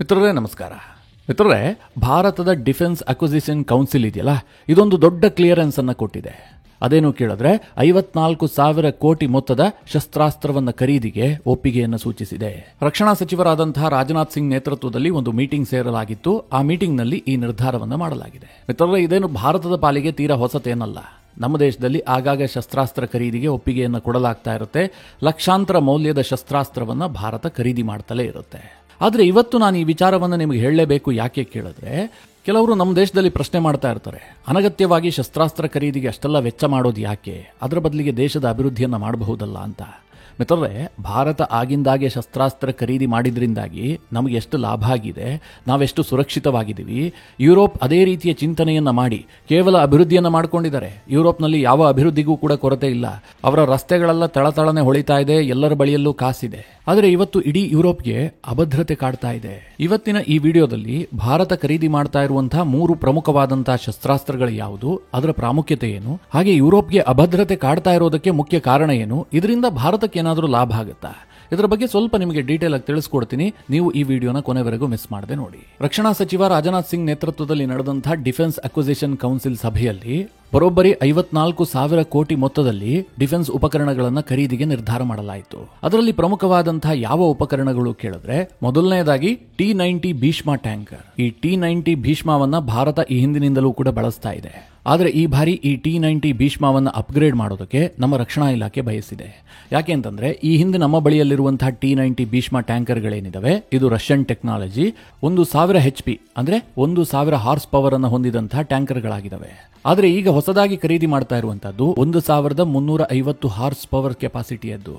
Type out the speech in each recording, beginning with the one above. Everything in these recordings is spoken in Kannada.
ಮಿತ್ರರೇ ನಮಸ್ಕಾರ. ಮಿತ್ರರೇ, ಭಾರತದ ಡಿಫೆನ್ಸ್ ಅಕ್ವಿಸಿಷನ್ ಕೌನ್ಸಿಲ್ ಇದೆಯಲ್ಲ, ಇದೊಂದು ದೊಡ್ಡ ಕ್ಲಿಯರೆನ್ಸ್ ಅನ್ನು ಕೊಟ್ಟಿದೆ. ಅದೇನು ಕೇಳಿದ್ರೆ 54,000 ಕೋಟಿ ಮೊತ್ತದ ಶಸ್ತ್ರಾಸ್ತ್ರವನ್ನ ಖರೀದಿಗೆ ಒಪ್ಪಿಗೆಯನ್ನು ಸೂಚಿಸಿದೆ. ರಕ್ಷಣಾ ಸಚಿವರಾದಂತಹ ರಾಜನಾಥ್ ಸಿಂಗ್ ನೇತೃತ್ವದಲ್ಲಿ ಒಂದು ಮೀಟಿಂಗ್ ಸೇರಲಾಗಿತ್ತು. ಆ ಮೀಟಿಂಗ್ ನಲ್ಲಿ ಈ ನಿರ್ಧಾರವನ್ನು ಮಾಡಲಾಗಿದೆ. ಮಿತ್ರರೇ, ಇದೇನು ಭಾರತದ ಪಾಲಿಗೆ ತೀರಾ ಹೊಸತೇನಲ್ಲ. ನಮ್ಮ ದೇಶದಲ್ಲಿ ಆಗಾಗ ಶಸ್ತ್ರಾಸ್ತ್ರ ಖರೀದಿಗೆ ಒಪ್ಪಿಗೆಯನ್ನು ಕೊಡಲಾಗ್ತಾ ಇರುತ್ತೆ. ಲಕ್ಷಾಂತರ ಮೌಲ್ಯದ ಶಸ್ತ್ರಾಸ್ತ್ರವನ್ನ ಭಾರತ ಖರೀದಿ ಮಾಡ್ತಲೇ ಇರುತ್ತೆ. ಆದರೆ ಇವತ್ತು ನಾನು ಈ ವಿಚಾರವನ್ನು ನಿಮಗೆ ಹೇಳಲೇಬೇಕು. ಯಾಕೆ ಕೇಳಿದ್ರೆ, ಕೆಲವರು ನಮ್ಮ ದೇಶದಲ್ಲಿ ಪ್ರಶ್ನೆ ಮಾಡ್ತಾ ಇರ್ತಾರೆ, ಅನಗತ್ಯವಾಗಿ ಶಸ್ತ್ರಾಸ್ತ್ರ ಖರೀದಿಗೆ ಅಷ್ಟೆಲ್ಲ ವೆಚ್ಚ ಮಾಡೋದು ಯಾಕೆ, ಅದರ ಬದಲಿಗೆ ದೇಶದ ಅಭಿವೃದ್ಧಿಯನ್ನು ಮಾಡಬಹುದಲ್ಲ ಅಂತ. ಮಿತ್ರರೇ, ಭಾರತ ಆಗಿಂದಾಗೆ ಶಸ್ತ್ರಾಸ್ತ್ರ ಖರೀದಿ ಮಾಡಿದ್ರಿಂದಾಗಿ ನಮಗೆ ಎಷ್ಟು ಲಾಭ ಆಗಿದೆ, ನಾವೆಷ್ಟು ಸುರಕ್ಷಿತವಾಗಿದ್ದೀವಿ. ಯುರೋಪ್ ಅದೇ ರೀತಿಯ ಚಿಂತನೆಯನ್ನ ಮಾಡಿ ಕೇವಲ ಅಭಿವೃದ್ಧಿಯನ್ನು ಮಾಡಿಕೊಂಡಿದ್ದಾರೆ. ಯುರೋಪ್ನಲ್ಲಿ ಯಾವ ಅಭಿವೃದ್ಧಿಗೂ ಕೂಡ ಕೊರತೆ ಇಲ್ಲ. ಅವರ ರಸ್ತೆಗಳೆಲ್ಲ ತಳತಳನೆ ಹೊಳಿತಾ ಇದೆ, ಎಲ್ಲರ ಬಳಿಯಲ್ಲೂ ಕಾಸಿದೆ. ಆದರೆ ಇವತ್ತು ಇಡೀ ಯುರೋಪ್ಗೆ ಅಭದ್ರತೆ ಕಾಡ್ತಾ ಇದೆ. ಇವತ್ತಿನ ಈ ವಿಡಿಯೋದಲ್ಲಿ ಭಾರತ ಖರೀದಿ ಮಾಡ್ತಾ ಇರುವಂತಹ 3 ಪ್ರಮುಖವಾದಂತಹ ಶಸ್ತ್ರಾಸ್ತ್ರಗಳು ಯಾವುದು, ಅದರ ಪ್ರಾಮುಖ್ಯತೆ ಏನು, ಹಾಗೆ ಯುರೋಪ್ಗೆ ಅಭದ್ರತೆ ಕಾಡ್ತಾ ಇರೋದಕ್ಕೆ ಮುಖ್ಯ ಕಾರಣ ಏನು, ಇದರಿಂದ ಭಾರತಕ್ಕೆ ಏನಾದರೂ ಲಾಭ ಆಗುತ್ತಾ, ಇದರ ಬಗ್ಗೆ ಸ್ವಲ್ಪ ನಿಮಗೆ ಡೀಟೇಲ್ ಆಗಿ ತಿಳಿಸ್ಕೊಡ್ತೀನಿ. ನೀವು ಈ ವಿಡಿಯೋನ ಕೊನೆವರೆಗೂ ಮಿಸ್ ಮಾಡದೆ ನೋಡಿ. ರಕ್ಷಣಾ ಸಚಿವ ರಾಜನಾಥ್ ಸಿಂಗ್ ನೇತೃತ್ವದಲ್ಲಿ ನಡೆದಂತಹ ಡಿಫೆನ್ಸ್ ಅಕ್ವಿಸಿಷನ್ ಕೌನ್ಸಿಲ್ ಸಭೆಯಲ್ಲಿ ಬರೋಬ್ಬರಿ 54,000 ಕೋಟಿ ಮೊತ್ತದಲ್ಲಿ ಡಿಫೆನ್ಸ್ ಉಪಕರಣಗಳನ್ನು ಖರೀದಿಗೆ ನಿರ್ಧಾರ ಮಾಡಲಾಯಿತು. ಅದರಲ್ಲಿ ಪ್ರಮುಖವಾದಂತಹ ಯಾವ ಉಪಕರಣಗಳು ಕೇಳಿದ್ರೆ, ಮೊದಲನೆಯದಾಗಿ T-90 ಭೀಷ್ಮ ಟ್ಯಾಂಕರ್. ಈ T-90 ಭೀಷ್ಮವನ್ನ ಭಾರತ ಈ ಹಿಂದಿನಿಂದಲೂ ಕೂಡ ಬಳಸ್ತಾ ಇದೆ. ಆದರೆ ಈ ಬಾರಿ ಈ T-90 ಭೀಷ್ಮವನ್ನ ಅಪ್ಗ್ರೇಡ್ ಮಾಡೋದಕ್ಕೆ ನಮ್ಮ ರಕ್ಷಣಾ ಇಲಾಖೆ ಬಯಸಿದೆ. ಯಾಕೆ ಅಂತಂದ್ರೆ, ಈ ಹಿಂದೆ ನಮ್ಮ ಬಳಿಯಲ್ಲಿರುವಂತಹ T-90 ಭೀಷ್ಮ ಟ್ಯಾಂಕರ್ಗಳೇನಿದಾವೆ, ಇದು ರಷ್ಯನ್ ಟೆಕ್ನಾಲಜಿ. 1,000 HP ಅಂದ್ರೆ 1,000 ಹಾರ್ಸ್ ಪವರ್ ಅನ್ನು ಹೊಂದಿದಂತಹ ಟ್ಯಾಂಕರ್ಗಳಾಗಿದ್ದಾವೆ. ಆದರೆ ಈಗ ಹೊಸದಾಗಿ ಖರೀದಿ ಮಾಡ್ತಾ ಇರುವಂತಹದ್ದು 1,350 ಹಾರ್ಸ್ ಪವರ್ ಕೆಪಾಸಿಟಿಯದ್ದು.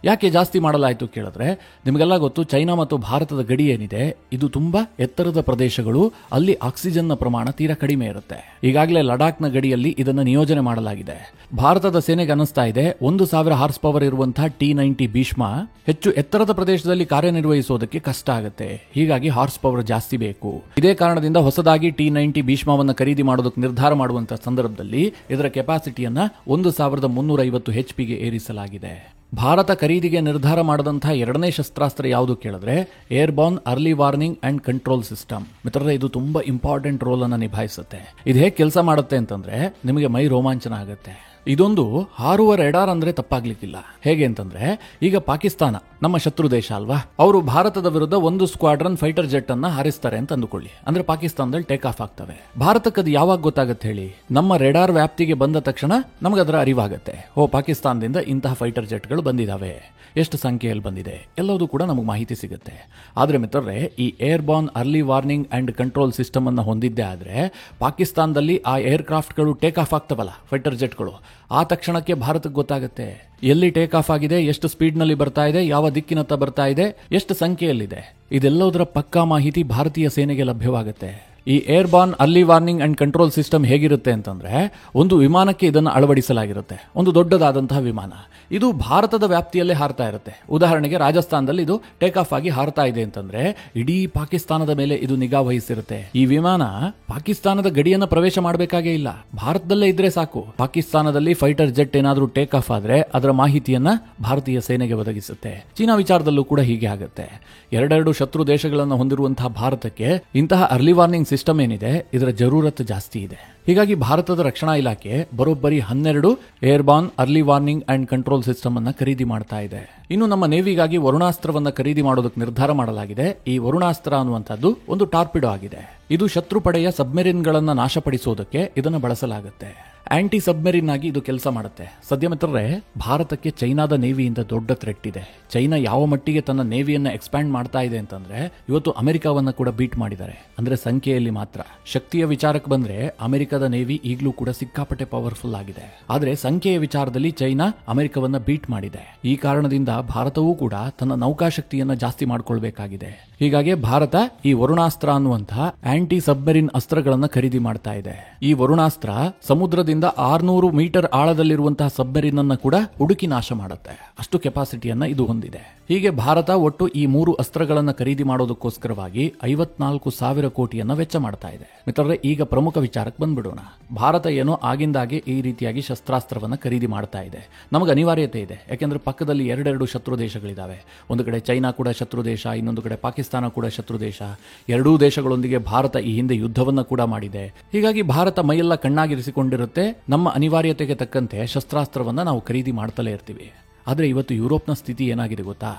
ಯಾಕೆ ಜಾಸ್ತಿ ಮಾಡಲಾಯಿತು ಕೇಳಿದ್ರೆ, ನಿಮಗೆಲ್ಲ ಗೊತ್ತು, ಚೈನಾ ಮತ್ತು ಭಾರತದ ಗಡಿ ಏನಿದೆ, ಇದು ತುಂಬಾ ಎತ್ತರದ ಪ್ರದೇಶಗಳು. ಅಲ್ಲಿ ಆಕ್ಸಿಜನ್ನ ಪ್ರಮಾಣ ತೀರಾ ಕಡಿಮೆ ಇರುತ್ತೆ. ಈಗಾಗಲೇ ಲಡಾಖ್ನ ಗಡಿಯಲ್ಲಿ ಇದನ್ನು ನಿಯೋಜನೆ ಮಾಡಲಾಗಿದೆ. ಭಾರತದ ಸೇನೆಗೆ ಅನಿಸ್ತಾ ಇದೆ 1,000 ಹಾರ್ಸ್ ಪವರ್ ಇರುವಂತಹ T-90 ಭೀಷ್ಮ ಹೆಚ್ಚು ಎತ್ತರದ ಪ್ರದೇಶದಲ್ಲಿ ಕಾರ್ಯನಿರ್ವಹಿಸೋದಕ್ಕೆ ಕಷ್ಟ ಆಗುತ್ತೆ. ಹೀಗಾಗಿ ಹಾರ್ಸ್ ಪವರ್ ಜಾಸ್ತಿ ಬೇಕು. ಇದೇ ಕಾರಣದಿಂದ ಹೊಸದಾಗಿ T-90 ಭೀಷ್ಮವನ್ನು ಖರೀದಿ ಮಾಡೋದಕ್ಕೆ ನಿರ್ಧಾರ ಮಾಡುವಂತಹ ಸಂದರ್ಭದಲ್ಲಿ ಇದರ ಕೆಪಾಸಿಟಿಯನ್ನ 1,350 HP ಗೆ ಏರಿಸಲಾಗಿದೆ. ಭಾರತ ಖರೀದಿಗೆ ನಿರ್ಧಾರ ಮಾಡಿದಂತಹ ಎರಡನೇ ಶಸ್ತ್ರಾಸ್ತ್ರ ಯಾವುದು ಕೇಳಿದ್ರೆ, airborne early warning and control system. ಮಿತ್ರರೇ, ಇದು ತುಂಬಾ ಇಂಪಾರ್ಟೆಂಟ್ ರೋಲ್ ಅನ್ನು ನಿಭಾಯಿಸುತ್ತೆ. ಇದು ಹೇಗೆ ಕೆಲಸ ಮಾಡುತ್ತೆ ಅಂತಂದ್ರೆ, ನಿಮಗೆ ಮೈ ರೋಮಾಂಚನ ಆಗುತ್ತೆ. ಇದೊಂದು ಹಾರುವ ರೆಡಾರ್ ಅಂದ್ರೆ ತಪ್ಪಾಗ್ಲಿಕ್ಕಿಲ್ಲ. ಹೇಗೆ ಅಂತಂದ್ರೆ, ಈಗ ಪಾಕಿಸ್ತಾನ ನಮ್ಮ ಶತ್ರು ದೇಶ ಅಲ್ವಾ, ಅವರು ಭಾರತದ ವಿರುದ್ಧ ಒಂದು ಸ್ಕ್ವಾಡ್ರನ್ ಫೈಟರ್ ಜೆಟ್ ಅನ್ನ ಹಾರಿಸ್ತಾರೆ ಅಂತ ಅಂದುಕೊಳ್ಳಿ. ಅಂದ್ರೆ ಪಾಕಿಸ್ತಾನದಲ್ಲಿ ಟೇಕ್ ಆಫ್ ಆಗ್ತವೆ. ಭಾರತಕ್ಕೆ ಅದು ಯಾವಾಗ ಗೊತ್ತಾಗುತ್ತೆ ಹೇಳಿ? ನಮ್ಮ ರೆಡಾರ್ ವ್ಯಾಪ್ತಿಗೆ ಬಂದ ತಕ್ಷಣ ನಮಗೆ ಅದರ ಅರಿವಾಗುತ್ತೆ. ಪಾಕಿಸ್ತಾನದಿಂದ ಇಂತಹ ಫೈಟರ್ ಜೆಟ್ಗಳು ಬಂದಿದ್ದಾವೆ, ಎಷ್ಟು ಸಂಖ್ಯೆಯಲ್ಲಿ ಬಂದಿದೆ, ಎಲ್ಲವೂ ಕೂಡ ನಮಗೆ ಮಾಹಿತಿ ಸಿಗುತ್ತೆ. ಆದ್ರೆ ಮಿತ್ರರೇ, ಈ airborne early warning and control system ಅನ್ನು ಹೊಂದಿದ್ದೆ ಆದ್ರೆ ಪಾಕಿಸ್ತಾನದಲ್ಲಿ ಆ ಏರ್ ಕ್ರಾಫ್ಟ್ಗಳು ಟೇಕ್ ಆಫ್ ಆಗ್ತವಲ್ಲ, ಫೈಟರ್ ಜೆಟ್ಗಳು, ಆ ತಕ್ಷಣಕ್ಕೆ ಭಾರತಕ್ಕೆ ಗೊತ್ತಾಗುತ್ತೆ ಎಲ್ಲಿ ಟೇಕ್ ಆಫ್ ಆಗಿದೆ, ಎಷ್ಟು ಸ್ಪೀಡ್ ನಲ್ಲಿ ಬರ್ತಾ ಇದೆ, ಯಾವ ದಿಕ್ಕಿನತ್ತ ಬರ್ತಾ ಇದೆ, ಎಷ್ಟು ಸಂಖ್ಯೆಯಲ್ಲಿದೆ. ಇದೆಲ್ಲದರ ಪಕ್ಕಾ ಮಾಹಿತಿ ಭಾರತೀಯ ಸೇನೆಗೆ ಲಭ್ಯವಾಗುತ್ತೆ. ಈ airborne early warning and control system ಹೇಗಿರುತ್ತೆ ಅಂತಂದ್ರೆ, ಒಂದು ವಿಮಾನಕ್ಕೆ ಇದನ್ನು ಅಳವಡಿಸಲಾಗಿರುತ್ತೆ. ಒಂದು ದೊಡ್ಡದಾದಂತಹ ವಿಮಾನ, ಇದು ಭಾರತದ ವ್ಯಾಪ್ತಿಯಲ್ಲೇ ಹಾರ್ತಾ ಇರುತ್ತೆ. ಉದಾಹರಣೆಗೆ ರಾಜಸ್ಥಾನದಲ್ಲಿ ಇದು ಟೇಕ್ ಆಫ್ ಆಗಿ ಹಾರ್ತಾ ಇದೆ ಅಂತಂದ್ರೆ, ಇಡೀ ಪಾಕಿಸ್ತಾನದ ಮೇಲೆ ಇದು ನಿಗಾ ವಹಿಸಿರುತ್ತೆ. ಈ ವಿಮಾನ ಪಾಕಿಸ್ತಾನದ ಗಡಿಯನ್ನು ಪ್ರವೇಶ ಮಾಡಬೇಕಾಗೇ ಇಲ್ಲ, ಭಾರತದಲ್ಲೇ ಇದ್ರೆ ಸಾಕು. ಪಾಕಿಸ್ತಾನದಲ್ಲಿ ಫೈಟರ್ ಜೆಟ್ ಏನಾದರೂ ಟೇಕ್ ಆಫ್ ಆದ್ರೆ ಅದರ ಮಾಹಿತಿಯನ್ನ ಭಾರತೀಯ ಸೇನೆಗೆ ಒದಗಿಸುತ್ತೆ. ಚೀನಾ ವಿಚಾರದಲ್ಲೂ ಕೂಡ ಹೀಗೆ ಆಗುತ್ತೆ. ಎರಡೆರಡು ಶತ್ರು ದೇಶಗಳನ್ನು ಹೊಂದಿರುವಂತಹ ಭಾರತಕ್ಕೆ ಇಂತಹ ಅರ್ಲಿ ವಾರ್ನಿಂಗ್ ಸಿಸ್ಟಮ್ ಏನಿದೆ, ಇದರ ಜರೂರತ್ ಜಾಸ್ತಿ ಇದೆ. ಹೀಗಾಗಿ ಭಾರತದ ರಕ್ಷಣಾ ಇಲಾಖೆ ಬರೋಬ್ಬರಿ 12 airborne early warning and control system ಅನ್ನ ಖರೀದಿ ಮಾಡ್ತಾ ಇದೆ. ಇನ್ನು ನಮ್ಮ ನೇವಿಗಾಗಿ ವರುಣಾಸ್ತ್ರವನ್ನ ಖರೀದಿ ಮಾಡೋದಕ್ಕೆ ನಿರ್ಧಾರ ಮಾಡಲಾಗಿದೆ. ಈ ವರುಣಾಸ್ತ್ರ ಅನ್ನುವಂಥದ್ದು ಒಂದು ಟಾರ್ಪಿಡೋ ಆಗಿದೆ. ಇದು ಶತ್ರು ಪಡೆಯ ಸಬ್ಮೆರಿನ್ಗಳನ್ನು ನಾಶಪಡಿಸೋದಕ್ಕೆ ಇದನ್ನು ಬಳಸಲಾಗುತ್ತೆ. ಆಂಟಿ ಸಬ್ಮೆರಿನ್ ಆಗಿ ಇದು ಕೆಲಸ ಮಾಡುತ್ತೆ. ಸದ್ಯ ಮಿತ್ರರೇ, ಭಾರತಕ್ಕೆ ಚೈನಾದ ನೇವಿಯಿಂದ ದೊಡ್ಡ ಥ್ರೆಟ್ ಇದೆ. ಚೈನಾ ಯಾವ ಮಟ್ಟಿಗೆ ತನ್ನ ನೇವಿಯನ್ನ ಎಕ್ಸ್ಪ್ಯಾಂಡ್ ಮಾಡ್ತಾ ಇದೆ ಅಂತಂದ್ರೆ, ಇವತ್ತು ಅಮೆರಿಕವನ್ನ ಕೂಡ ಬೀಟ್ ಮಾಡಿದ್ದಾರೆ. ಅಂದ್ರೆ ಸಂಖ್ಯೆಯಲ್ಲಿ ಮಾತ್ರ. ಶಕ್ತಿಯ ವಿಚಾರಕ್ಕೆ ಬಂದ್ರೆ ಅಮೆರಿಕದ ನೇವಿ ಈಗಲೂ ಕೂಡ ಸಿಕ್ಕಾಪಟ್ಟೆ ಪವರ್ಫುಲ್ ಆಗಿದೆ. ಆದ್ರೆ ಸಂಖ್ಯೆಯ ವಿಚಾರದಲ್ಲಿ ಚೈನಾ ಅಮೆರಿಕವನ್ನ ಬೀಟ್ ಮಾಡಿದೆ. ಈ ಕಾರಣದಿಂದ ಭಾರತವೂ ಕೂಡ ತನ್ನ ನೌಕಾಶಕ್ತಿಯನ್ನ ಜಾಸ್ತಿ ಮಾಡ್ಕೊಳ್ಬೇಕಾಗಿದೆ. ಹೀಗಾಗಿ ಭಾರತ ಈ ವರುಣಾಸ್ತ್ರ ಅನ್ನುವಂತಹ ಆಂಟಿ ಸಬ್ಮೆರಿನ್ ಅಸ್ತ್ರಗಳನ್ನ ಖರೀದಿ ಮಾಡ್ತಾ ಇದೆ. ಈ ವರುಣಾಸ್ತ್ರ ಸಮುದ್ರದಿಂದ 600 ಮೀಟರ್ ಆಳದಲ್ಲಿರುವಂತಹ ಸಬ್ಮೆರಿನ್ ಅನ್ನ ಕೂಡ ಹುಡುಕಿ ನಾಶ ಮಾಡುತ್ತೆ. ಅಷ್ಟು ಕೆಪಾಸಿಟಿಯನ್ನ ಇದು ಹೊಂದಿದೆ. ಹೀಗೆ ಭಾರತ ಒಟ್ಟು ಈ 3 ಅಸ್ತ್ರಗಳನ್ನು ಖರೀದಿ ಮಾಡೋದಕ್ಕೋಸ್ಕರವಾಗಿ 54,000 ಕೋಟಿಯನ್ನ ವೆಚ್ಚ ಮಾಡ್ತಾ ಇದೆ. ಮಿತ್ರರೇ, ಈಗ ಪ್ರಮುಖ ವಿಚಾರಕ್ಕೆ ಬಂದ್ಬಿಡೋಣ. ಭಾರತ ಏನೋ ಆಗಿಂದಾಗೆ ಈ ರೀತಿಯಾಗಿ ಶಸ್ತ್ರಾಸ್ತ್ರವನ್ನ ಖರೀದಿ ಮಾಡ್ತಾ ಇದೆ. ನಮಗೆ ಅನಿವಾರ್ಯತೆ ಇದೆ. ಯಾಕೆಂದ್ರೆ ಪಕ್ಕದಲ್ಲಿ ಎರಡೆರಡು ಶತ್ರು ದೇಶಗಳಿದಾವೆ. ಒಂದು ಕಡೆ ಚೈನಾ ಕೂಡ ಶತ್ರು ದೇಶ, ಇನ್ನೊಂದು ಕಡೆ ಪಾಕಿಸ್ತಾನ ಪಾಕಿಸ್ತಾನ ಕೂಡ ಶತ್ರು ದೇಶ. ಎರಡೂ ದೇಶಗಳೊಂದಿಗೆ ಭಾರತ ಈ ಹಿಂದೆ ಯುದ್ಧವನ್ನ ಕೂಡ ಮಾಡಿದೆ. ಹೀಗಾಗಿ ಭಾರತ ಮೈಯೆಲ್ಲ ಕಣ್ಣಾಗಿರಿಸಿಕೊಂಡಿರುತ್ತೆ. ನಮ್ಮ ಅನಿವಾರ್ಯತೆಗೆ ತಕ್ಕಂತೆ ಶಸ್ತ್ರಾಸ್ತ್ರವನ್ನ ನಾವು ಖರೀದಿ ಮಾಡ್ತಲೇ ಇರ್ತೀವಿ. ಆದರೆ ಇವತ್ತು ಯುರೋಪ್ನ ಸ್ಥಿತಿ ಏನಾಗಿದೆ ಗೊತ್ತಾ?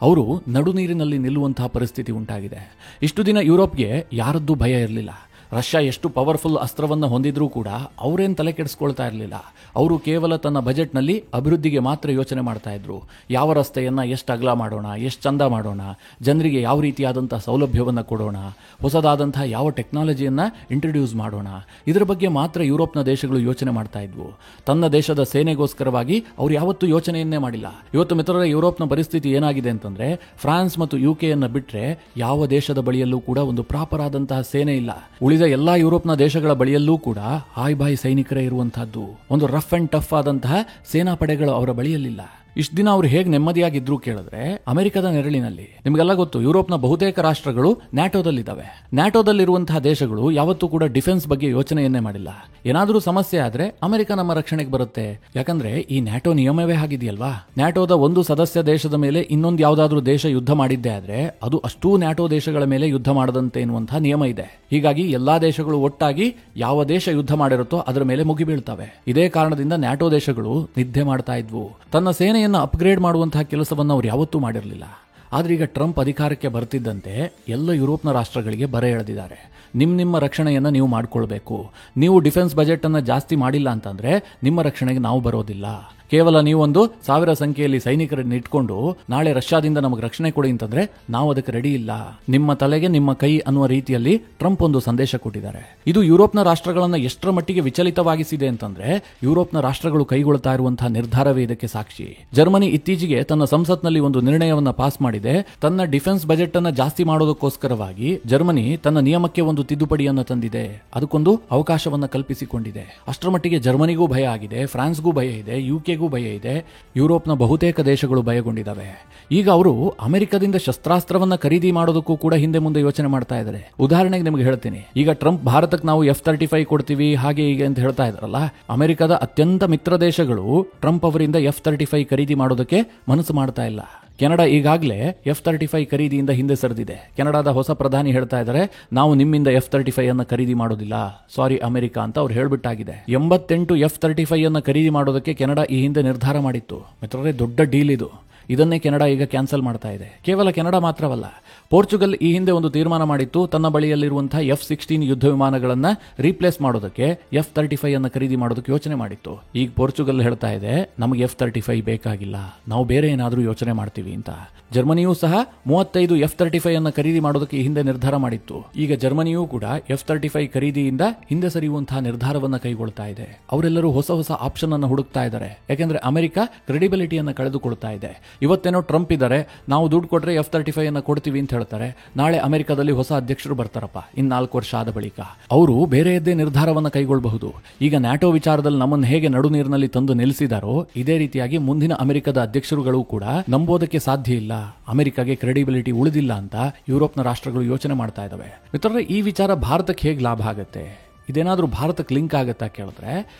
ಅವರು ನಡು ನೀರಿನಲ್ಲಿ ನಿಲ್ಲುವಂತಹ ಪರಿಸ್ಥಿತಿ ಉಂಟಾಗಿದೆ. ಇಷ್ಟು ದಿನ ಯುರೋಪ್ಗೆ ಯಾರದ್ದೂ ಭಯ ಇರಲಿಲ್ಲ. ರಷ್ಯಾ ಎಷ್ಟು ಪವರ್ಫುಲ್ ಅಸ್ತ್ರವನ್ನು ಹೊಂದಿದ್ರೂ ಕೂಡ ಅವರೇನು ತಲೆ ಕೆಡಿಸ್ಕೊಳ್ತಾ ಇರಲಿಲ್ಲ. ಅವರು ಕೇವಲ ತನ್ನ ಬಜೆಟ್ನಲ್ಲಿ ಅಭಿವೃದ್ಧಿಗೆ ಮಾತ್ರ ಯೋಚನೆ ಮಾಡ್ತಾ ಇದ್ರು. ಯಾವ ರಸ್ತೆಯನ್ನು ಎಷ್ಟು ಅಗಲ ಮಾಡೋಣ, ಎಷ್ಟು ಚಂದ ಮಾಡೋಣ, ಜನರಿಗೆ ಯಾವ ರೀತಿಯಾದಂಥ ಸೌಲಭ್ಯವನ್ನು ಕೊಡೋಣ, ಹೊಸದಾದಂತಹ ಯಾವ ಟೆಕ್ನಾಲಜಿಯನ್ನು ಇಂಟ್ರೊಡ್ಯೂಸ್ ಮಾಡೋಣ, ಇದರ ಬಗ್ಗೆ ಮಾತ್ರ ಯುರೋಪ್ನ ದೇಶಗಳು ಯೋಚನೆ ಮಾಡ್ತಾ ಇದ್ವು. ತನ್ನ ದೇಶದ ಸೇನೆಗೋಸ್ಕರವಾಗಿ ಅವರು ಯಾವತ್ತೂ ಯೋಚನೆಯನ್ನೇ ಮಾಡಿಲ್ಲ. ಇವತ್ತು ಮಿತ್ರರ ಯುರೋಪ್ನ ಪರಿಸ್ಥಿತಿ ಏನಾಗಿದೆ ಅಂತಂದ್ರೆ, ಫ್ರಾನ್ಸ್ ಮತ್ತು ಯುಕೆಯನ್ನು ಬಿಟ್ಟರೆ ಯಾವ ದೇಶದ ಬಳಿಯಲ್ಲೂ ಕೂಡ ಒಂದು ಪ್ರಾಪರ್ ಆದಂತಹ ಸೇನೆ ಇಲ್ಲ. ಉಳಿದ ಎಲ್ಲಾ ಯುರೋಪ್ನ ದೇಶಗಳ ಬಳಿಯಲ್ಲೂ ಕೂಡ ಹಾಯ್ ಬಾಯ್ ಸೈನಿಕರೇ ಇರುವಂತಹದ್ದು. ಒಂದು ರಫ್ ಅಂಡ್ ಟಫ್ ಆದಂತಹ ಸೇನಾ ಪಡೆಗಳು ಅವರ ಬಳಿಯಲ್ಲಿಲ್ಲ. ಇಷ್ಟು ದಿನ ಅವರು ಹೇಗೆ ನೆಮ್ಮದಿಯಾಗಿದ್ರು ಕೇಳಿದ್ರೆ, ಅಮೆರಿಕದ ನೆರಳಿನಲ್ಲಿ. ನಿಮಗೆಲ್ಲ ಗೊತ್ತು, ಯುರೋಪ್ನ ಬಹುತೇಕ ರಾಷ್ಟ್ರಗಳು ನ್ಯಾಟೋದಲ್ಲಿದ್ದಾವೆ. ನ್ಯಾಟೋದಲ್ಲಿರುವಂತಹ ದೇಶಗಳು ಯಾವತ್ತೂ ಕೂಡ ಡಿಫೆನ್ಸ್ ಬಗ್ಗೆ ಯೋಚನೆಯನ್ನೇ ಮಾಡಿಲ್ಲ. ಏನಾದರೂ ಸಮಸ್ಯೆ ಆದ್ರೆ ಅಮೆರಿಕ ನಮ್ಮ ರಕ್ಷಣೆಗೆ ಬರುತ್ತೆ. ಯಾಕಂದ್ರೆ ಈ ನ್ಯಾಟೋ ನಿಯಮವೇ ಆಗಿದೆಯಲ್ವಾ. ನ್ಯಾಟೋದ ಒಂದು ಸದಸ್ಯ ದೇಶದ ಮೇಲೆ ಇನ್ನೊಂದು ಯಾವುದಾದ್ರೂ ದೇಶ ಯುದ್ಧ ಮಾಡಿದ್ದೆ ಆದ್ರೆ ಅದು ಅಷ್ಟೂ ನ್ಯಾಟೋ ದೇಶಗಳ ಮೇಲೆ ಯುದ್ಧ ಮಾಡದಂತೆ ಎನ್ನುವಂತಹ ನಿಯಮ ಇದೆ. ಹೀಗಾಗಿ ಎಲ್ಲಾ ದೇಶಗಳು ಒಟ್ಟಾಗಿ ಯಾವ ದೇಶ ಯುದ್ಧ ಮಾಡಿರುತ್ತೋ ಅದರ ಮೇಲೆ ಮುಗಿಬೀಳ್ತವೆ. ಇದೇ ಕಾರಣದಿಂದ ನ್ಯಾಟೋ ದೇಶಗಳು ನಿದ್ದೆ ಮಾಡ್ತಾ ಇದ್ವು. ತನ್ನ ಸೇನೆಯನ್ನು ಅಪ್ಗ್ರೇಡ್ ಮಾಡುವಂತಹ ಕೆಲಸವನ್ನು ಅವರು ಯಾವತ್ತೂ ಮಾಡಿರಲಿಲ್ಲ. ಆದ್ರೆ ಈಗ ಟ್ರಂಪ್ ಅಧಿಕಾರಕ್ಕೆ ಬರ್ತಿದ್ದಂತೆ ಎಲ್ಲ ಯುರೋಪ್ನ ರಾಷ್ಟ್ರಗಳಿಗೆ ಬರೆ ಎಳೆದಿದ್ದಾರೆ. ನಿಮ್ಮ ರಕ್ಷಣೆಯನ್ನು ನೀವು ಮಾಡ್ಕೊಳ್ಬೇಕು. ನೀವು ಡಿಫೆನ್ಸ್ ಬಜೆಟ್ ಅನ್ನು ಜಾಸ್ತಿ ಮಾಡಿಲ್ಲ ಅಂತಂದ್ರೆ ನಿಮ್ಮ ರಕ್ಷಣೆಗೆ ನಾವು ಬರೋದಿಲ್ಲ. ಕೇವಲ ನೀವೊಂದು 1000 ಸಂಖ್ಯೆಯಲ್ಲಿ ಸೈನಿಕರನ್ನು ಇಟ್ಕೊಂಡು ನಾಳೆ ರಷ್ಯಾದಿಂದ ನಮಗೆ ರಕ್ಷಣೆ ಕೊಡಿ ಅಂತಂದ್ರೆ ನಾವು ಅದಕ್ಕೆ ರೆಡಿ ಇಲ್ಲ. ನಿಮ್ಮ ತಲೆಗೆ ನಿಮ್ಮ ಕೈ ಅನ್ನುವ ರೀತಿಯಲ್ಲಿ ಟ್ರಂಪ್ ಒಂದು ಸಂದೇಶ ಕೊಟ್ಟಿದ್ದಾರೆ. ಇದು ಯುರೋಪ್ನ ರಾಷ್ಟ್ರಗಳನ್ನು ಎಷ್ಟರ ಮಟ್ಟಿಗೆ ವಿಚಲಿತವಾಗಿಸಿದೆ ಅಂತಂದ್ರೆ, ಯುರೋಪ್ನ ರಾಷ್ಟ್ರಗಳು ಕೈಗೊಳ್ತಾ ಇರುವಂತಹ ನಿರ್ಧಾರವೇ ಇದಕ್ಕೆ ಸಾಕ್ಷಿ. ಜರ್ಮನಿ ಇತ್ತೀಚೆಗೆ ತನ್ನ ಸಂಸತ್ನಲ್ಲಿ ಒಂದು ನಿರ್ಣಯವನ್ನ ಪಾಸ್ ಮಾಡಿದೆ. ತನ್ನ ಡಿಫೆನ್ಸ್ ಬಜೆಟ್ ಅನ್ನ ಜಾಸ್ತಿ ಮಾಡೋದಕ್ಕೋಸ್ಕರವಾಗಿ ಜರ್ಮನಿ ತನ್ನ ನಿಯಮಕ್ಕೆ ಒಂದು ತಿದ್ದುಪಡಿಯನ್ನು ತಂದಿದೆ. ಅದಕ್ಕೊಂದು ಅವಕಾಶವನ್ನ ಕಲ್ಪಿಸಿಕೊಂಡಿದೆ. ಅಷ್ಟರ ಮಟ್ಟಿಗೆ ಜರ್ಮನಿಗೂ ಭಯ ಆಗಿದೆ, ಫ್ರಾನ್ಸ್ಗೂ ಭಯ ಇದೆ, ಯುಕೆ ಭಯ ಇದೆ, ಯುರೋಪ್ನ ಬಹುತೇಕ ದೇಶಗಳು ಭಯಗೊಂಡಿದ್ದಾವೆ. ಈಗ ಅವರು ಅಮೆರಿಕದಿಂದ ಶಸ್ತ್ರಾಸ್ತ್ರವನ್ನ ಖರೀದಿ ಮಾಡೋದಕ್ಕೂ ಕೂಡ ಹಿಂದೆ ಮುಂದೆ ಯೋಚನೆ ಮಾಡ್ತಾ ಇದ್ದಾರೆ. ಉದಾಹರಣೆಗೆ ನಿಮಗೆ ಹೇಳ್ತೀನಿ, ಈಗ ಟ್ರಂಪ್ ಭಾರತಕ್ಕೆ ನಾವು F-35 ಕೊಡ್ತೀವಿ ಹಾಗೆ ಹೀಗೆ ಅಂತ ಹೇಳ್ತಾ ಇದ್ರಲ್ಲ, ಅಮೆರಿಕದ ಅತ್ಯಂತ ಮಿತ್ರ ದೇಶಗಳು ಟ್ರಂಪ್ ಅವರಿಂದ F-35 ಖರೀದಿ ಮಾಡೋದಕ್ಕೆ ಮನಸ್ಸು ಮಾಡ್ತಾ ಇಲ್ಲ. ಕೆನಡಾ ಈಗಾಗಲೇ F-35 ಖರೀದಿಯಿಂದ ಹಿಂದೆ ಸರಿದಿದೆ. ಕೆನಡಾದ ಹೊಸ ಪ್ರಧಾನಿ ಹೇಳ್ತಾ ಇದ್ದಾರೆ, ನಾವು ನಿಮ್ಮಿಂದ F-35 ಅನ್ನ ಖರೀದಿ ಮಾಡೋದಿಲ್ಲ, ಸಾರಿ ಅಮೆರಿಕ ಅಂತ ಅವ್ರು ಹೇಳ್ಬಿಟ್ಟಾಗಿದೆ. 88 F-35 ಅನ್ನ ಖರೀದಿ ಮಾಡೋದಕ್ಕೆ ಕೆನಡಾ ಈ ಹಿಂದೆ ನಿರ್ಧಾರ ಮಾಡಿತ್ತು. ಮಿತ್ರರೇ, ದೊಡ್ಡ ಡೀಲ್ ಇದು. ಇದನ್ನೇ ಕೆನಡಾ ಈಗ ಕ್ಯಾನ್ಸಲ್ ಮಾಡ್ತಾ ಇದೆ. ಕೇವಲ ಕೆನಡಾ ಮಾತ್ರವಲ್ಲ, ಪೋರ್ಚುಗಲ್ ಈ ಹಿಂದೆ ಒಂದು ತೀರ್ಮಾನ ಮಾಡಿತ್ತು, ತನ್ನ ಬಳಿಯಲ್ಲಿರುವಂತಹ F-16 ಯುದ್ಧ ವಿಮಾನಗಳನ್ನ ರೀಪ್ಲೇಸ್ ಮಾಡೋದಕ್ಕೆ F-35 ಅನ್ನು ಖರೀದಿ ಮಾಡೋದಕ್ಕೆ ಯೋಚನೆ ಮಾಡಿತ್ತು. ಈಗ ಪೋರ್ಚುಗಲ್ ಹೇಳ್ತಾ ಇದೆ, ನಮಗೆ F-35 ಬೇಕಾಗಿಲ್ಲ, ನಾವು ಬೇರೆ ಏನಾದರೂ ಯೋಚನೆ ಮಾಡ್ತೀವಿ ಅಂತ. ಜರ್ಮನಿಯೂ ಸಹ 35 F-35 ಅನ್ನು ಖರೀದಿ ಮಾಡೋದಕ್ಕೆ ಹಿಂದೆ ನಿರ್ಧಾರ ಮಾಡಿತ್ತು. ಈಗ ಜರ್ಮನಿಯೂ ಕೂಡ F-35 ಖರೀದಿಯಿಂದ ಹಿಂದೆ ಸರಿಯುವಂತಹ ನಿರ್ಧಾರವನ್ನ ಕೈಗೊಳ್ತಾ ಇದೆ. ಅವರೆಲ್ಲರೂ ಹೊಸ ಹೊಸ ಆಪ್ಷನ್ ಅನ್ನು ಹುಡುಕ್ತಾ ಇದ್ದಾರೆ. ಯಾಕೆಂದ್ರೆ ಅಮೆರಿಕ ಕ್ರೆಡಿಬಿಲಿಟಿಯನ್ನು ಕಳೆದುಕೊಳ್ತಾ ಇದೆ. ಇವತ್ತೇನೋ ಟ್ರಂಪ್ ಇದ್ದಾರೆ, ನಾವು ದುಡ್ಡು ಕೊಟ್ರೆ F-35 ಅನ್ನು ಕೊಡ್ತೀವಿ ಅಂತ ಹೇಳ್ತಾರೆ. ನಾಳೆ ಅಮೆರಿಕದಲ್ಲಿ ಹೊಸ ಅಧ್ಯಕ್ಷರು ಬರ್ತಾರಪ್ಪ, 4 ವರ್ಷ ಆದ ಬಳಿಕ ಅವರು ಬೇರೆಯದ್ದೇ ನಿರ್ಧಾರವನ್ನು ಕೈಗೊಳ್ಳಬಹುದು. ಈಗ ನ್ಯಾಟೋ ವಿಚಾರದಲ್ಲಿ ನಮ್ಮನ್ನು ಹೇಗೆ ನಡು ನೀರಿನಲ್ಲಿ ತಂದು ನಿಲ್ಲಿಸಿದಾರೋ ಇದೇ ರೀತಿಯಾಗಿ ಮುಂದಿನ ಅಮೆರಿಕದ ಅಧ್ಯಕ್ಷರುಗಳು ಕೂಡ ನಂಬೋದಕ್ಕೆ ಸಾಧ್ಯ ಇಲ್ಲ, ಅಮೆರಿಕಾಗೆ ಕ್ರೆಡಿಬಿಲಿಟಿ ಉಳಿದಿಲ್ಲ ಅಂತ ಯುರೋಪ್ನ ರಾಷ್ಟ್ರಗಳು ಯೋಚನೆ ಮಾಡ್ತಾ ಇದ್ದಾವೆ. ಮಿತ್ರರೇ, ಈ ವಿಚಾರ ಭಾರತಕ್ಕೆ ಹೇಗೆ ಲಾಭ ಆಗುತ್ತೆ? ಇದೇನಾದ್ರೂ ಭಾರತಕ್ಕೆ ಲಿಂಕ್ ಆಗುತ್ತಾ ಕೇಳಿದ್ರೆ,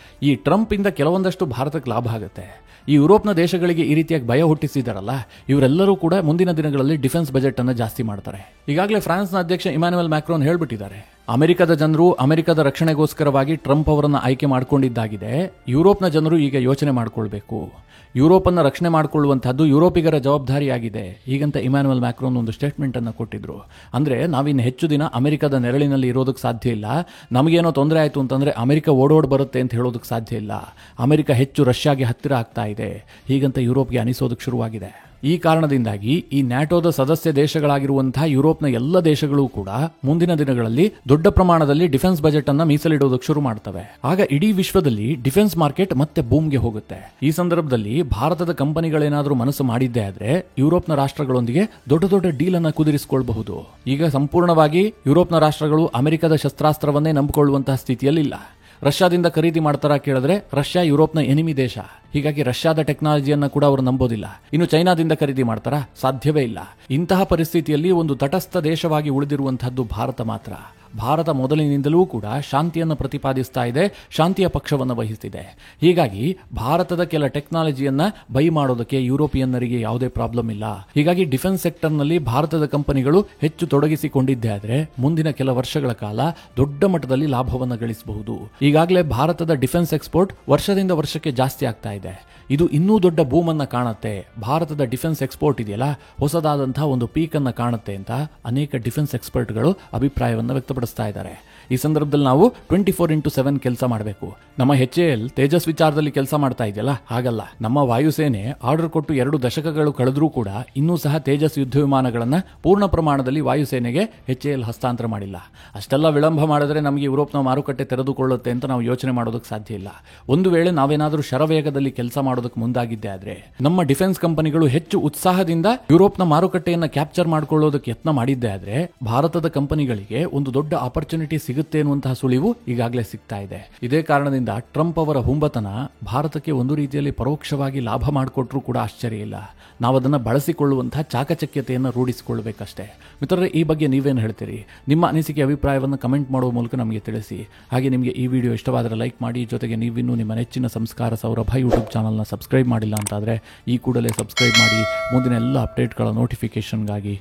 ಈ ಟ್ರಂಪ್ ಇಂದ ಕೆಲವೊಂದಷ್ಟು ಭಾರತಕ್ಕೆ ಲಾಭ ಆಗುತ್ತೆ. ಈ ಯುರೋಪ್ನ ದೇಶಗಳಿಗೆ ಈ ರೀತಿಯಾಗಿ ಭಯ ಹುಟ್ಟಿಸಿದಾರಲ್ಲ, ಇವರೆಲ್ಲರೂ ಕೂಡ ಮುಂದಿನ ದಿನಗಳಲ್ಲಿ ಡಿಫೆನ್ಸ್ ಬಜೆಟ್ ಅನ್ನು ಜಾಸ್ತಿ ಮಾಡ್ತಾರೆ. ಈಗಾಗಲೇ ಫ್ರಾನ್ಸ್ನ ಅಧ್ಯಕ್ಷ ಇಮ್ಯಾನ್ಯುಯಲ್ ಮ್ಯಾಕ್ರೋನ್ ಹೇಳ್ಬಿಟ್ಟಿದ್ದಾರೆ, ಅಮೆರಿಕದ ಜನರು ಅಮೆರಿಕದ ರಕ್ಷಣೆಗೋಸ್ಕರವಾಗಿ ಟ್ರಂಪ್ ಅವರನ್ನ ಆಯ್ಕೆ ಮಾಡಿಕೊಂಡಿದ್ದಾಗಿದೆ. ಯುರೋಪ್ನ ಜನರು ಈಗ ಯೋಚನೆ ಮಾಡಿಕೊಳ್ಬೇಕು. ಯುರೋಪ್ ಅನ್ನು ರಕ್ಷಣೆ ಮಾಡಿಕೊಳ್ಳುವಂತಹದ್ದು ಯುರೋಪಿಗರ ಜವಾಬ್ದಾರಿಯಾಗಿದೆ ಹೀಗಂತ ಇಮ್ಯಾನ್ಯುಯಲ್ ಮ್ಯಾಕ್ರೋನ್ ಒಂದು ಸ್ಟೇಟ್ಮೆಂಟ್ ಅನ್ನು ಕೊಟ್ಟಿದ್ರು. ಅಂದ್ರೆ ನಾವಿನ್ನು ಹೆಚ್ಚು ದಿನ ಅಮೆರಿಕದ ನೆರಳಿನಲ್ಲಿ ಇರೋದಕ್ಕೆ ಸಾಧ್ಯ ಇಲ್ಲ. ನಮಗೇನೋ ತೊಂದರೆ ಆಯಿತು ಅಂತಂದ್ರೆ ಅಮೆರಿಕ ಓಡೋಡ್ ಬರುತ್ತೆ ಅಂತ ಹೇಳೋದಕ್ಕೆ ಸಾಧ್ಯ ಇಲ್ಲ. ಅಮೆರಿಕ ಹೆಚ್ಚು ರಷ್ಯಾಗೆ ಹತ್ತಿರ ಆಗ್ತಾ ಇದೆ ಹೀಗಂತ ಯುರೋಪ್ಗೆ ಅನಿಸೋದಕ್ಕೆ ಶುರುವಾಗಿದೆ. ಈ ಕಾರಣದಿಂದಾಗಿ ಈ ನ್ಯಾಟೋದ ಸದಸ್ಯ ದೇಶಗಳಾಗಿರುವಂತಹ ಯುರೋಪ್ನ ಎಲ್ಲ ದೇಶಗಳು ಕೂಡ ಮುಂದಿನ ದಿನಗಳಲ್ಲಿ ದೊಡ್ಡ ಪ್ರಮಾಣದಲ್ಲಿ ಡಿಫೆನ್ಸ್ ಬಜೆಟ್ ಅನ್ನ ಮೀಸಲಿಡುವುದಕ್ಕೆ ಶುರು ಮಾಡ್ತವೆ. ಆಗ ಇಡೀ ವಿಶ್ವದಲ್ಲಿ ಡಿಫೆನ್ಸ್ ಮಾರ್ಕೆಟ್ ಮತ್ತೆ ಬೂಮ್ಗೆ ಹೋಗುತ್ತೆ. ಈ ಸಂದರ್ಭದಲ್ಲಿ ಭಾರತದ ಕಂಪನಿಗಳೇನಾದರೂ ಮನಸ್ಸು ಮಾಡಿದ್ದೇ ಆದ್ರೆ ಯುರೋಪ್ನ ರಾಷ್ಟ್ರಗಳೊಂದಿಗೆ ದೊಡ್ಡ ದೊಡ್ಡ ಡೀಲ್ ಅನ್ನ ಕುದುರಿಸಿಕೊಳ್ಳಬಹುದು. ಈಗ ಸಂಪೂರ್ಣವಾಗಿ ಯುರೋಪ್ನ ರಾಷ್ಟ್ರಗಳು ಅಮೆರಿಕದ ಶಸ್ತ್ರಾಸ್ತ್ರವನ್ನೇ ನಂಬಿಕೊಳ್ಳುವಂತಹ ಸ್ಥಿತಿಯಲ್ಲಿಲ್ಲ. ರಷ್ಯಾದಿಂದ ಖರೀದಿ ಮಾಡ್ತಾರ ಕೇಳಿದ್ರೆ ರಷ್ಯಾ ಯುರೋಪ್ನ ಎನಿಮಿ ದೇಶ, ಹೀಗಾಗಿ ರಷ್ಯಾದ ಟೆಕ್ನಾಲಜಿಯನ್ನ ಕೂಡ ಅವರು ನಂಬೋದಿಲ್ಲ. ಇನ್ನು ಚೈನಾದಿಂದ ಖರೀದಿ ಮಾಡ್ತಾರಾ? ಸಾಧ್ಯವೇ ಇಲ್ಲ. ಇಂತಹ ಪರಿಸ್ಥಿತಿಯಲ್ಲಿ ಒಂದು ತಟಸ್ಥ ದೇಶವಾಗಿ ಉಳಿದಿರುವಂತಹದ್ದು ಭಾರತ ಮಾತ್ರ. ಭಾರತ ಮೊದಲಿನಿಂದಲೂ ಕೂಡ ಶಾಂತಿಯನ್ನು ಪ್ರತಿಪಾದಿಸ್ತಾ ಇದೆ, ಶಾಂತಿಯ ಪಕ್ಷವನ್ನು ವಹಿಸ್ತಿದೆ. ಹೀಗಾಗಿ ಭಾರತದ ಕೆಲ ಟೆಕ್ನಾಲಜಿಯನ್ನ ಬೈ ಮಾಡೋದಕ್ಕೆ ಯುರೋಪಿಯನ್ನರಿಗೆ ಯಾವುದೇ ಪ್ರಾಬ್ಲಮ್ ಇಲ್ಲ. ಹೀಗಾಗಿ ಡಿಫೆನ್ಸ್ ಸೆಕ್ಟರ್ನಲ್ಲಿ ಭಾರತದ ಕಂಪನಿಗಳು ಹೆಚ್ಚು ತೊಡಗಿಸಿಕೊಂಡಿದ್ದೇ ಆದ್ರೆ ಮುಂದಿನ ಕೆಲ ವರ್ಷಗಳ ಕಾಲ ದೊಡ್ಡ ಮಟ್ಟದಲ್ಲಿ ಲಾಭವನ್ನು ಗಳಿಸಬಹುದು. ಈಗಾಗಲೇ ಭಾರತದ ಡಿಫೆನ್ಸ್ ಎಕ್ಸ್ಪೋರ್ಟ್ ವರ್ಷದಿಂದ ವರ್ಷಕ್ಕೆ ಜಾಸ್ತಿ ಆಗ್ತಾ ಇದೆ. ಇದು ಇನ್ನೂ ದೊಡ್ಡ ಬೂಮ್ ಅನ್ನ ಕಾಣುತ್ತೆ. ಭಾರತದ ಡಿಫೆನ್ಸ್ ಎಕ್ಸ್ಪೋರ್ಟ್ ಇದೆಯಲ್ಲ, ಹೊಸದಾದಂತಹ ಒಂದು ಪೀಕ್ ಅನ್ನ ಕಾಣುತ್ತೆ ಅಂತ ಅನೇಕ ಡಿಫೆನ್ಸ್ ಎಕ್ಸ್ಪರ್ಟ್ಗಳು ಅಭಿಪ್ರಾಯವನ್ನು ವ್ಯಕ್ತಪಡಿಸ್ತಾ ಇದ್ದಾರೆ. ಈ ಸಂದರ್ಭದಲ್ಲಿ ನಾವು 24x7 ಕೆಲಸ ಮಾಡಬೇಕು. ನಮ್ಮ HAL ತೇಜಸ್ ವಿಚಾರದಲ್ಲಿ ಕೆಲಸ ಮಾಡ್ತಾ ಇದೆಯಲ್ಲ, ಹಾಗಲ್ಲ. ನಮ್ಮ ವಾಯುಸೇನೆ ಆರ್ಡರ್ ಕೊಟ್ಟು 2 ದಶಕಗಳು ಕಳೆದ್ರೂ ಕೂಡ ಇನ್ನೂ ಸಹ ತೇಜಸ್ ಯುದ್ಧ ವಿಮಾನಗಳನ್ನ ಪೂರ್ಣ ಪ್ರಮಾಣದಲ್ಲಿ ವಾಯುಸೇನೆಗೆ HAL ಹಸ್ತಾಂತರ ಮಾಡಿಲ್ಲ. ಅಷ್ಟೆಲ್ಲ ವಿಳಂಬ ಮಾಡಿದ್ರೆ ನಮಗೆ ಯುರೋಪ್ನ ಮಾರುಕಟ್ಟೆ ತೆರೆದುಕೊಳ್ಳುತ್ತೆ ಅಂತ ನಾವು ಯೋಚನೆ ಮಾಡೋದಕ್ಕೆ ಸಾಧ್ಯ ಇಲ್ಲ. ಒಂದು ವೇಳೆ ನಾವೇನಾದರೂ ಶರವೇಗದಲ್ಲಿ ಕೆಲಸ ಮಾಡೋದಕ್ಕೆ ಮುಂದಾಗಿದ್ದೆ ಆದ್ರೆ ನಮ್ಮ ಡಿಫೆನ್ಸ್ ಕಂಪನಿಗಳು ಹೆಚ್ಚು ಉತ್ಸಾಹದಿಂದ ಯುರೋಪ್ನ ಮಾರುಕಟ್ಟೆಯನ್ನ ಕ್ಯಾಪ್ಚರ್ ಮಾಡ್ಕೊಳ್ಳೋದಕ್ಕೆ ಯತ್ನ ಮಾಡಿದ್ದೆ ಆದ್ರೆ ಭಾರತದ ಕಂಪನಿಗಳಿಗೆ ಒಂದು ದೊಡ್ಡ ಆಪರ್ಚುನಿಟಿ ಸಿಗುತ್ತೆ ಅನ್ನುವಂತಹ ಸುಳಿವು ಈಗಾಗಲೇ ಸಿಗ್ತಾ ಇದೆ. ಇದೇ ಕಾರಣದಿಂದ ಟ್ರಂಪ್ ಅವರ ಹುಂಬತನ ಭಾರತಕ್ಕೆ ಒಂದು ರೀತಿಯಲ್ಲಿ ಪರೋಕ್ಷವಾಗಿ ಲಾಭ ಮಾಡಿಕೊಟ್ರೂ ಕೂಡ ಆಶ್ಚರ್ಯ ಇಲ್ಲ. ನಾವು ಅದನ್ನು ಬಳಸಿಕೊಳ್ಳುವಂತಹ ಚಾಕಚಕ್ಯತೆಯನ್ನು ರೂಢಿಸಿಕೊಳ್ಳಬೇಕಷ್ಟೇ. ಮಿತ್ರರೇ, ಈ ಬಗ್ಗೆ ನೀವೇನು ಹೇಳ್ತೀರಿ? ನಿಮ್ಮ ಅನಿಸಿಕೆ ಅಭಿಪ್ರಾಯವನ್ನು ಕಮೆಂಟ್ ಮಾಡುವ ಮೂಲಕ ನಮಗೆ ತಿಳಿಸಿ. ಹಾಗೆ ನಿಮಗೆ ಈ ವಿಡಿಯೋ ಇಷ್ಟವಾದರೆ ಲೈಕ್ ಮಾಡಿ. ಜೊತೆಗೆ ನೀವಿನ್ನೂ ನಿಮ್ಮ ನೆಚ್ಚಿನ ಸಂಸ್ಕಾರ ಸೌರಭ ಯೂಟ್ಯೂಬ್ ಚಾನಲ್ನ ಸಬ್ಸ್ಕ್ರೈಬ್ ಮಾಡಿಲ್ಲ ಅಂತಾದರೆ ಈ ಕೂಡಲೇ ಸಬ್ಸ್ಕ್ರೈಬ್ ಮಾಡಿ ಮುಂದಿನ ಎಲ್ಲ ಅಪ್ಡೇಟ್ಗಳ ನೋಟಿಫಿಕೇಷನ್ಗಾಗಿ